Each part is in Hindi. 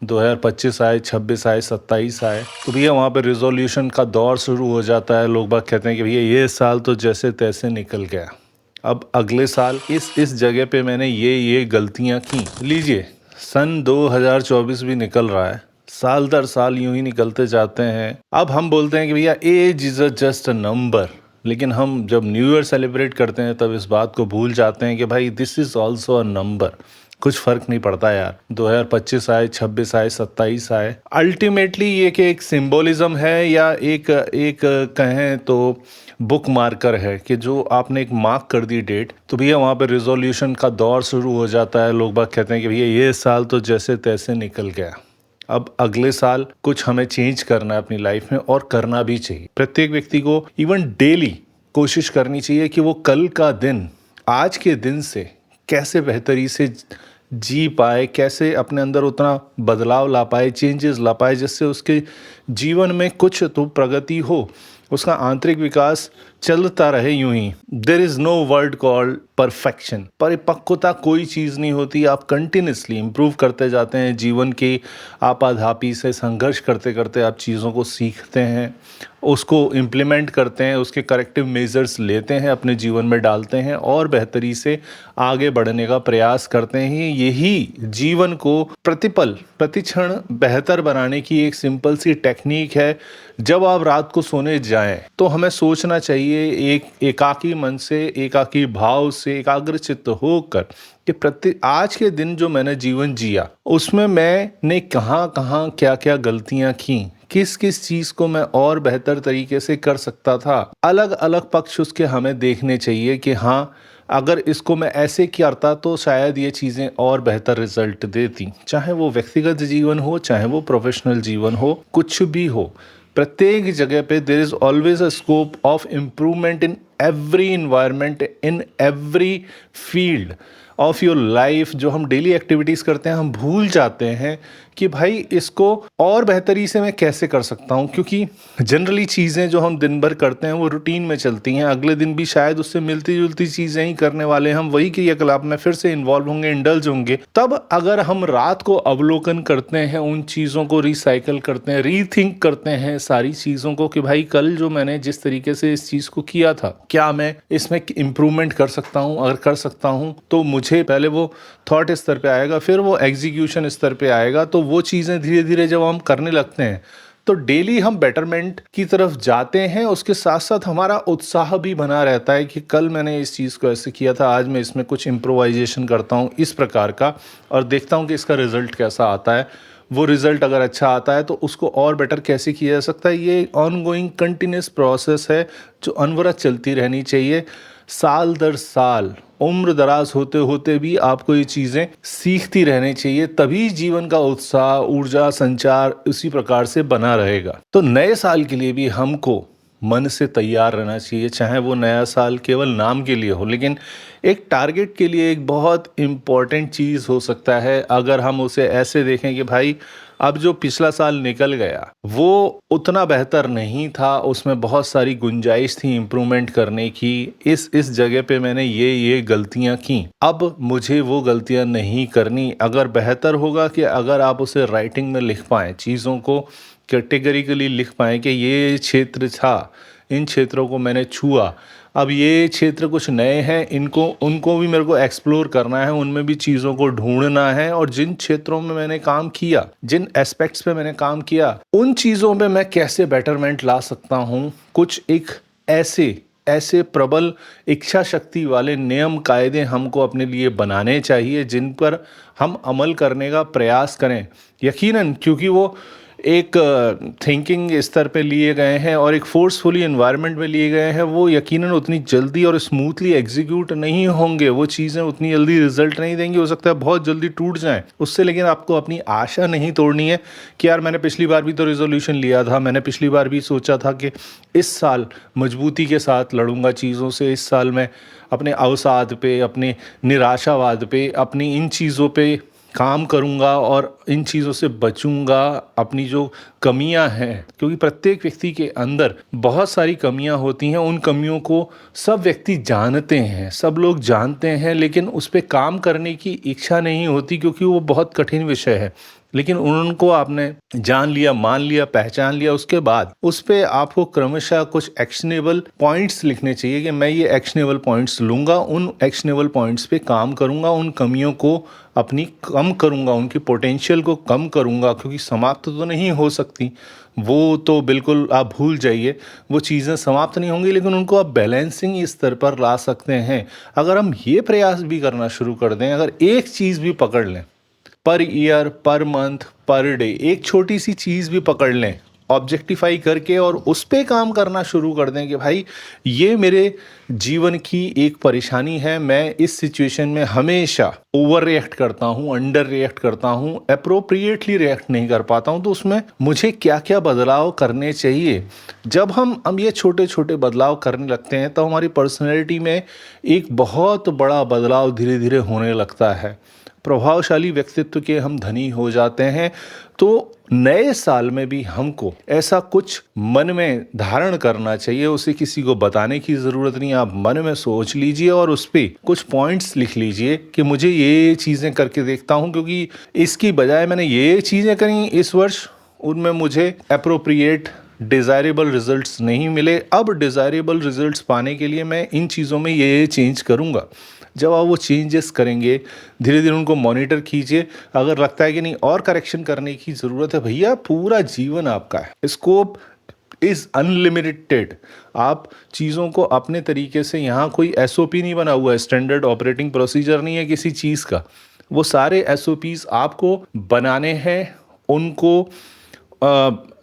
2025 आए, 26 आए, 27 आए, तो भैया वहाँ पे रिजोल्यूशन का दौर शुरू हो जाता है। लोग बाग कहते हैं कि भैया ये साल तो जैसे तैसे निकल गया, अब अगले साल इस जगह पे मैंने ये गलतियाँ की। लीजिए, सन 2024 भी निकल रहा है, साल दर साल यूं ही निकलते जाते हैं। अब हम बोलते हैं कि भैया age is just a number, लेकिन हम जब न्यू ईयर सेलिब्रेट करते हैं तब इस बात को भूल जाते हैं कि भाई this is also a number. कुछ फ़र्क नहीं पड़ता यार, 2025 आए, 26 आए, 27 आए, अल्टीमेटली ये कि एक सिंबोलिज्म है या एक एक कहें तो बुक मार्कर है कि जो आपने एक मार्क कर दी डेट, तो भैया वहाँ पे रिजोल्यूशन का दौर शुरू हो जाता है। लोग बाग कहते हैं कि भैया ये साल तो जैसे तैसे निकल गया, अब अगले साल कुछ हमें चेंज करना है अपनी लाइफ में, और करना भी चाहिए। प्रत्येक व्यक्ति को इवन डेली कोशिश करनी चाहिए कि वो कल का दिन आज के दिन से कैसे बेहतरी से जी पाए, कैसे अपने अंदर उतना बदलाव ला पाए, चेंजेस ला पाए, जिससे उसके जीवन में कुछ तो प्रगति हो, उसका आंतरिक विकास चलता रहे यूं ही। There is no word called perfection, परिपक्वता कोई चीज़ नहीं होती। आप कंटिन्यूसली इम्प्रूव करते जाते हैं, जीवन की आपाधापी से संघर्ष करते करते आप चीज़ों को सीखते हैं, उसको इम्प्लीमेंट करते हैं, उसके करेक्टिव मेजर्स लेते हैं, अपने जीवन में डालते हैं और बेहतरी से आगे बढ़ने का प्रयास करते हैं। यही जीवन को प्रतिपल प्रतिक्षण बेहतर बनाने की एक सिंपल सी टेक्निक है। जब आप रात को सोने जाएं तो हमें सोचना चाहिए एक एकाकी मन से, एकाकी भाव से, एकाग्रचित्त होकर कि आज के दिन जो मैंने जीवन जिया उसमें मैंने कहाँ कहाँ क्या क्या गलतियां की, किस किस चीज़ को मैं और बेहतर तरीके से कर सकता था। अलग अलग पक्ष उसके हमें देखने चाहिए कि हाँ, अगर इसको मैं ऐसे करता तो शायद ये चीज़ें और बेहतर रिजल्ट देती। चाहे वो व्यक्तिगत जीवन हो, चाहे वो प्रोफेशनल जीवन हो, कुछ भी हो, प्रत्येक जगह पे there is always a scope of improvement in every environment, in every field of your life. जो हम डेली एक्टिविटीज़ करते हैं, हम भूल जाते हैं कि भाई इसको और बेहतरी से मैं कैसे कर सकता हूँ, क्योंकि जनरली चीज़ें जो हम दिन भर करते हैं वो रूटीन में चलती हैं। अगले दिन भी शायद उससे मिलती जुलती चीज़ें ही करने वाले हैं, हम वही क्रियाकलाप में फिर से इन्वॉल्व होंगे, इंडल्ज होंगे। तब अगर हम रात को अवलोकन करते हैं, उन चीज़ों को रिसाइकल करते हैं, रीथिंक करते हैं सारी चीज़ों को कि भाई कल जो मैंने जिस तरीके से इस चीज़ को किया था, क्या मैं इसमें इम्प्रूवमेंट कर सकता हूँ। अगर कर सकता हूँ तो मुझे पहले वो थॉट स्तर पे आएगा, फिर वो एग्जीक्यूशन स्तर पे आएगा। तो वो चीज़ें धीरे धीरे जब हम करने लगते हैं तो डेली हम बेटरमेंट की तरफ जाते हैं। उसके साथ साथ हमारा उत्साह भी बना रहता है कि कल मैंने इस चीज़ को ऐसे किया था, आज मैं इसमें कुछ इम्प्रोवाइजेशन करता हूँ इस प्रकार का, और देखता हूँ कि इसका रिजल्ट कैसा आता है। वो रिजल्ट अगर अच्छा आता है तो उसको और बेटर कैसे किया जा सकता है। ये ऑनगोइंग कंटिन्यूस प्रोसेस है जो अनवरत चलती रहनी चाहिए। साल दर साल उम्र दराज होते होते भी आपको ये चीज़ें सीखती रहनी चाहिए, तभी जीवन का उत्साह, ऊर्जा, संचार उसी प्रकार से बना रहेगा। तो नए साल के लिए भी हमको मन से तैयार रहना चाहिए, चाहे वो नया साल केवल नाम के लिए हो, लेकिन एक टारगेट के लिए एक बहुत इम्पॉर्टेंट चीज़ हो सकता है। अगर हम उसे ऐसे देखें कि भाई अब जो पिछला साल निकल गया वो उतना बेहतर नहीं था, उसमें बहुत सारी गुंजाइश थी इम्प्रूवमेंट करने की, इस जगह पे मैंने ये गलतियां की, अब मुझे वो गलतियां नहीं करनी। अगर बेहतर होगा कि अगर आप उसे राइटिंग में लिख पाएँ, चीज़ों को कैटेगरिकली लिख पाएँ कि ये क्षेत्र था, इन क्षेत्रों को मैंने छुआ, अब ये क्षेत्र कुछ नए हैं, इनको उनको भी मेरे को एक्सप्लोर करना है, उनमें भी चीज़ों को ढूंढना है, और जिन क्षेत्रों में मैंने काम किया, जिन एस्पेक्ट्स पे मैंने काम किया, उन चीज़ों पे मैं कैसे बेटरमेंट ला सकता हूँ। कुछ एक ऐसे प्रबल इच्छा शक्ति वाले नियम कायदे हमको अपने लिए बनाने चाहिए जिन पर हम अमल करने का प्रयास करें। यकीनन क्योंकि वो एक थिंकिंग स्तर पे लिए गए हैं और एक फोर्सफुली एनवायरनमेंट में लिए गए हैं, वो यकीनन उतनी जल्दी और स्मूथली एग्जीक्यूट नहीं होंगे, वो चीज़ें उतनी जल्दी रिजल्ट नहीं देंगी, हो सकता है बहुत जल्दी टूट जाएं उससे। लेकिन आपको अपनी आशा नहीं तोड़नी है कि यार मैंने पिछली बार भी तो रिजोल्यूशन लिया था, मैंने पिछली बार भी सोचा था कि इस साल मजबूती के साथ लड़ूंगा चीज़ों से, इस साल मैं अपने अवसाद पे, अपने निराशावाद पे, अपनी इन चीज़ों पे काम करूंगा और इन चीज़ों से बचूंगा। अपनी जो कमियां हैं, क्योंकि प्रत्येक व्यक्ति के अंदर बहुत सारी कमियां होती हैं, उन कमियों को सब व्यक्ति जानते हैं, सब लोग जानते हैं, लेकिन उस पर काम करने की इच्छा नहीं होती क्योंकि वो बहुत कठिन विषय है। लेकिन उनको आपने जान लिया, मान लिया, पहचान लिया, उसके बाद उस पे आपको क्रमशः कुछ एक्शनेबल पॉइंट्स लिखने चाहिए कि मैं ये एक्शनेबल पॉइंट्स लूँगा, उन एक्शनेबल पॉइंट्स पे काम करूँगा, उन कमियों को अपनी कम करूँगा, उनकी पोटेंशियल को कम करूँगा, क्योंकि समाप्त तो नहीं हो सकती, वो तो बिल्कुल आप भूल जाइए, वो चीज़ें समाप्त नहीं होंगी, लेकिन उनको आप बैलेंसिंग स्तर पर ला सकते हैं। अगर हम ये प्रयास भी करना शुरू कर दें, अगर एक चीज़ भी पकड़ लें, per year, per month, per day, एक छोटी सी चीज़ भी पकड़ लें ऑब्जेक्टिफाई करके और उस पे काम करना शुरू कर दें कि भाई ये मेरे जीवन की एक परेशानी है, मैं इस सिचुएशन में हमेशा ओवर रिएक्ट करता हूँ, अंडर रिएक्ट करता हूँ, अप्रोप्रिएटली रिएक्ट नहीं कर पाता हूँ, तो उसमें मुझे क्या क्या बदलाव करने चाहिए। जब हम ये छोटे छोटे बदलाव करने लगते हैं तो हमारी पर्सनैलिटी में एक बहुत बड़ा बदलाव धीरे धीरे होने लगता है, प्रभावशाली व्यक्तित्व के हम धनी हो जाते हैं। तो नए साल में भी हमको ऐसा कुछ मन में धारण करना चाहिए, उसे किसी को बताने की ज़रूरत नहीं, आप मन में सोच लीजिए और उस पर कुछ पॉइंट्स लिख लीजिए कि मुझे ये चीज़ें करके देखता हूँ, क्योंकि इसकी बजाय मैंने ये चीज़ें करी इस वर्ष, उनमें मुझे अप्रोप्रिएट डिज़ायरेबल रिजल्ट्स नहीं मिले, अब डिज़ायरेबल रिजल्ट्स पाने के लिए मैं इन चीज़ों में ये चेंज करूँगा। जब आप वो चेंजेस करेंगे, धीरे धीरे उनको मॉनिटर कीजिए, अगर लगता है कि नहीं और करेक्शन करने की ज़रूरत है, भैया पूरा जीवन आपका है, स्कोप इज़ अनलिमिटेड। आप चीज़ों को अपने तरीके से, यहाँ कोई एसओपी नहीं बना हुआ है, स्टैंडर्ड ऑपरेटिंग प्रोसीजर नहीं है किसी चीज़ का, वो सारे एसओपीज़ आपको बनाने हैं,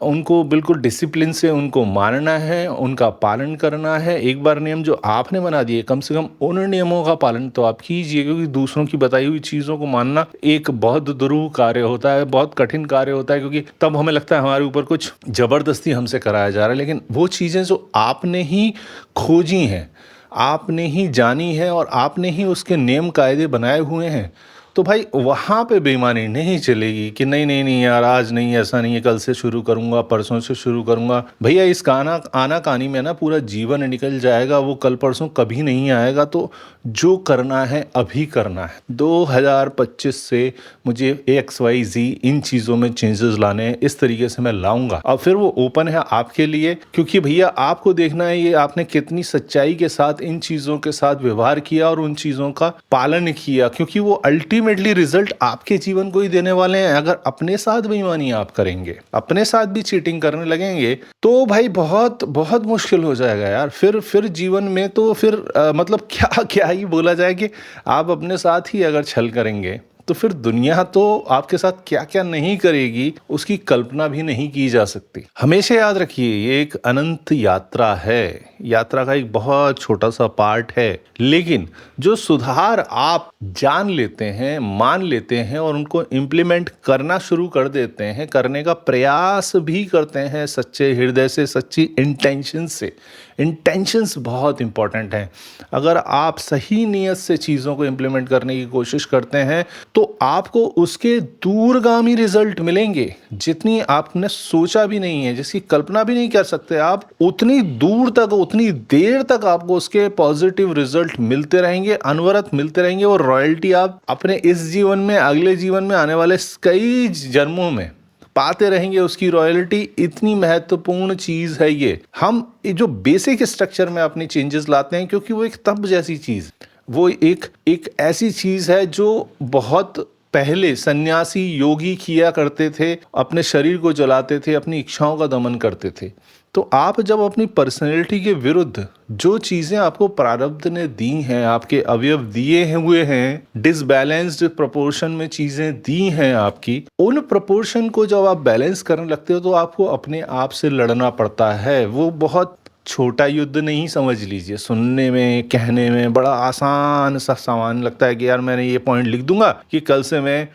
उनको बिल्कुल डिसिप्लिन से उनको मानना है, उनका पालन करना है। एक बार नियम जो आपने बना दिए, कम से कम उन नियमों का पालन तो आप कीजिए, क्योंकि दूसरों की बताई हुई चीज़ों को मानना एक बहुत दुरूह कार्य होता है, बहुत कठिन कार्य होता है, क्योंकि तब हमें लगता है हमारे ऊपर कुछ ज़बरदस्ती हमसे कराया जा रहा है। लेकिन वो चीज़ें जो आपने ही खोजी हैं, आपने ही जानी है और आपने ही उसके नियम कायदे बनाए हुए हैं, तो भाई वहाँ पे बेईमानी नहीं चलेगी कि नहीं नहीं नहीं यार, आज नहीं, ऐसा नहीं है, कल से शुरू करूँगा, परसों से शुरू करूँगा। भैया इस आना कहानी में ना पूरा जीवन निकल जाएगा, वो कल परसों कभी नहीं आएगा। तो जो करना है अभी करना है। 2025 से मुझे XYZ इन चीज़ों में चेंजेस लाने हैं, इस तरीके से मैं लाऊंगा। और फिर वो ओपन है आपके लिए, क्योंकि भैया आपको देखना है ये आपने कितनी सच्चाई के साथ इन चीज़ों के साथ व्यवहार किया और उन चीज़ों का पालन किया, क्योंकि वो अल्टीमेटली रिजल्ट आपके जीवन को ही देने वाले हैं। अगर अपने साथ बेईमानी आप करेंगे, अपने साथ भी चीटिंग करने लगेंगे, तो भाई बहुत बहुत मुश्किल हो जाएगा यार। फिर जीवन में तो फिर मतलब क्या क्या ही बोला जाए कि आप अपने साथ ही अगर छल करेंगे तो फिर दुनिया तो आपके साथ क्या क्या नहीं करेगी, उसकी कल्पना भी नहीं की जा सकती। हमेशा याद रखिए ये एक अनंत यात्रा है, यात्रा का एक बहुत छोटा सा पार्ट है, लेकिन जो सुधार आप जान लेते हैं, मान लेते हैं और उनको इम्प्लीमेंट करना शुरू कर देते हैं, करने का प्रयास भी करते हैं सच्चे हृदय से, सच्ची इंटेंशन से। इंटेंशंस बहुत इंपॉर्टेंट हैं। अगर आप सही नीयत से चीज़ों को इम्प्लीमेंट करने की कोशिश करते हैं तो आपको उसके दूरगामी रिजल्ट मिलेंगे, जितनी आपने सोचा भी नहीं है, जिसकी कल्पना भी नहीं कर सकते आप, उतनी दूर तक, उतनी देर तक आपको उसके पॉजिटिव रिजल्ट मिलते रहेंगे, अनवरत मिलते रहेंगे। और रॉयल्टी आप अपने इस जीवन में, अगले जीवन में, आने वाले कई जन्मों में पाते रहेंगे उसकी रॉयल्टी। इतनी महत्वपूर्ण चीज़ है ये। हम जो बेसिक स्ट्रक्चर में अपनी चेंजेस लाते हैं, क्योंकि वो एक तब जैसी चीज़, वो एक ऐसी चीज़ है जो बहुत पहले सन्यासी योगी किया करते थे, अपने शरीर को जलाते थे, अपनी इच्छाओं का दमन करते थे। तो आप जब अपनी पर्सनैलिटी के विरुद्ध जो चीज़ें आपको प्रारब्ध ने दी हैं, आपके अवयव दिए हुए हैं, डिसबैलेंस्ड प्रोपोर्शन में चीज़ें दी हैं आपकी, उन प्रोपोर्शन को जब आप बैलेंस करने लगते हो तो आपको अपने आप से लड़ना पड़ता है। वो बहुत छोटा युद्ध नहीं समझ लीजिए, सुनने में, कहने में बड़ा आसान सा सामान लगता है कि यार मैंने ये पॉइंट लिख दूंगा कि कल से मैं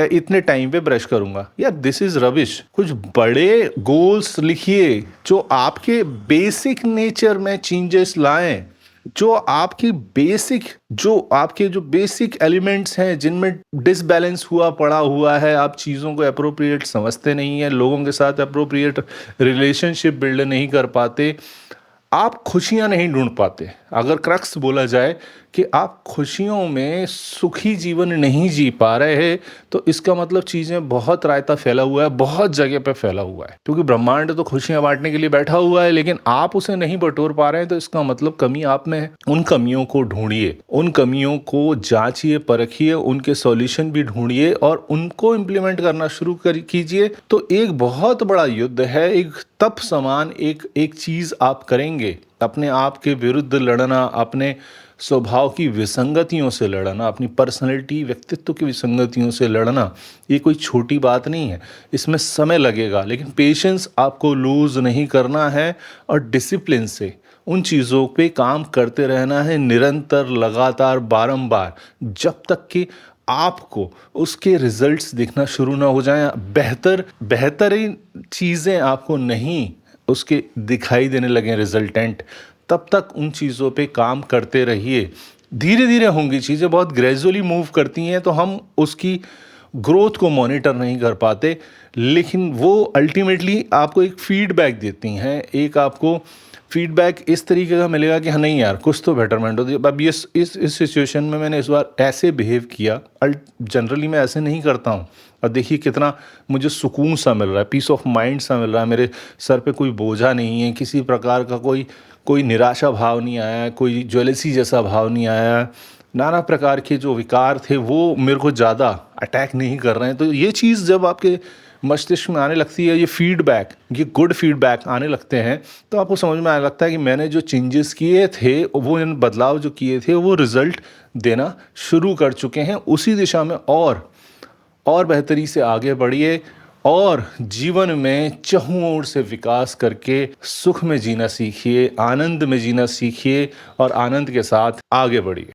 इतने टाइम पे ब्रश करूंगा। यार दिस इज रबिश। कुछ बड़े गोल्स लिखिए जो आपके बेसिक नेचर में चेंजेस लाएं, जो आपके जो बेसिक एलिमेंट्स हैं जिनमें डिसबैलेंस पड़ा हुआ है, आप चीज़ों को अप्रोप्रिएट समझते नहीं हैं, लोगों के साथ अप्रोप्रिएट रिलेशनशिप बिल्ड नहीं कर पाते, आप खुशियां नहीं ढूंढ पाते, अगर क्रक्स बोला जाए कि आप खुशियों में सुखी जीवन नहीं जी पा रहे हैं, तो इसका मतलब चीज़ें बहुत रायता फैला हुआ है, बहुत जगह पे फैला हुआ है, क्योंकि ब्रह्मांड तो खुशियां बांटने के लिए बैठा हुआ है, लेकिन आप उसे नहीं बटोर पा रहे हैं, तो इसका मतलब कमी आप में है। उन कमियों को ढूंढिए, उन कमियों को जांचिए, परखिए, उनके सॉल्यूशन भी ढूंढिए और उनको इम्प्लीमेंट करना शुरू कीजिए। तो एक बहुत बड़ा युद्ध है, एक तप समान एक चीज आप करेंगे, अपने आप के विरुद्ध लड़ना, अपने स्वभाव की विसंगतियों से लड़ना, अपनी पर्सनैलिटी, व्यक्तित्व की विसंगतियों से लड़ना, ये कोई छोटी बात नहीं है। इसमें समय लगेगा, लेकिन पेशेंस आपको लूज नहीं करना है और डिसिप्लिन से उन चीज़ों पे काम करते रहना है, निरंतर, लगातार, बारंबार, जब तक कि आपको उसके रिजल्ट्स दिखना शुरू ना हो जाएं। बेहतरीन चीज़ें आपको नहीं उसके दिखाई देने लगे रिजल्टेंट, तब तक उन चीज़ों पे काम करते रहिए। धीरे धीरे होंगी चीज़ें, बहुत ग्रेजुअली मूव करती हैं, तो हम उसकी ग्रोथ को मॉनिटर नहीं कर पाते, लेकिन वो अल्टीमेटली आपको एक फीडबैक देती हैं। एक आपको फीडबैक इस तरीके का मिलेगा कि हाँ नहीं यार, कुछ तो बेटरमेंट होती है। अब ये इस सिचुएशन में मैंने इस बार ऐसे बिहेव किया, जनरली मैं ऐसे नहीं करता हूँ, और देखिए कितना मुझे सुकून सा मिल रहा है, पीस ऑफ माइंड सा मिल रहा है। मेरे सर पे कोई बोझा नहीं है, किसी प्रकार का कोई निराशा भाव नहीं आया, कोई ज्वेलसी जैसा भाव नहीं आया। नाना प्रकार के जो विकार थे वो मेरे को ज़्यादा अटैक नहीं कर रहे हैं। तो ये चीज़ जब आपके मस्तिष्क में आने लगती है, ये फीडबैक, ये गुड फीडबैक आने लगते हैं, तो आपको समझ में आने लगता है कि मैंने जो चेंजेस किए थे, वो इन बदलाव जो किए थे, वो रिजल्ट देना शुरू कर चुके हैं। उसी दिशा में और बेहतरी से आगे बढ़िए और जीवन में चहुँ ओर से विकास करके सुख में जीना सीखिए, आनंद में जीना सीखिए और आनंद के साथ आगे बढ़िए।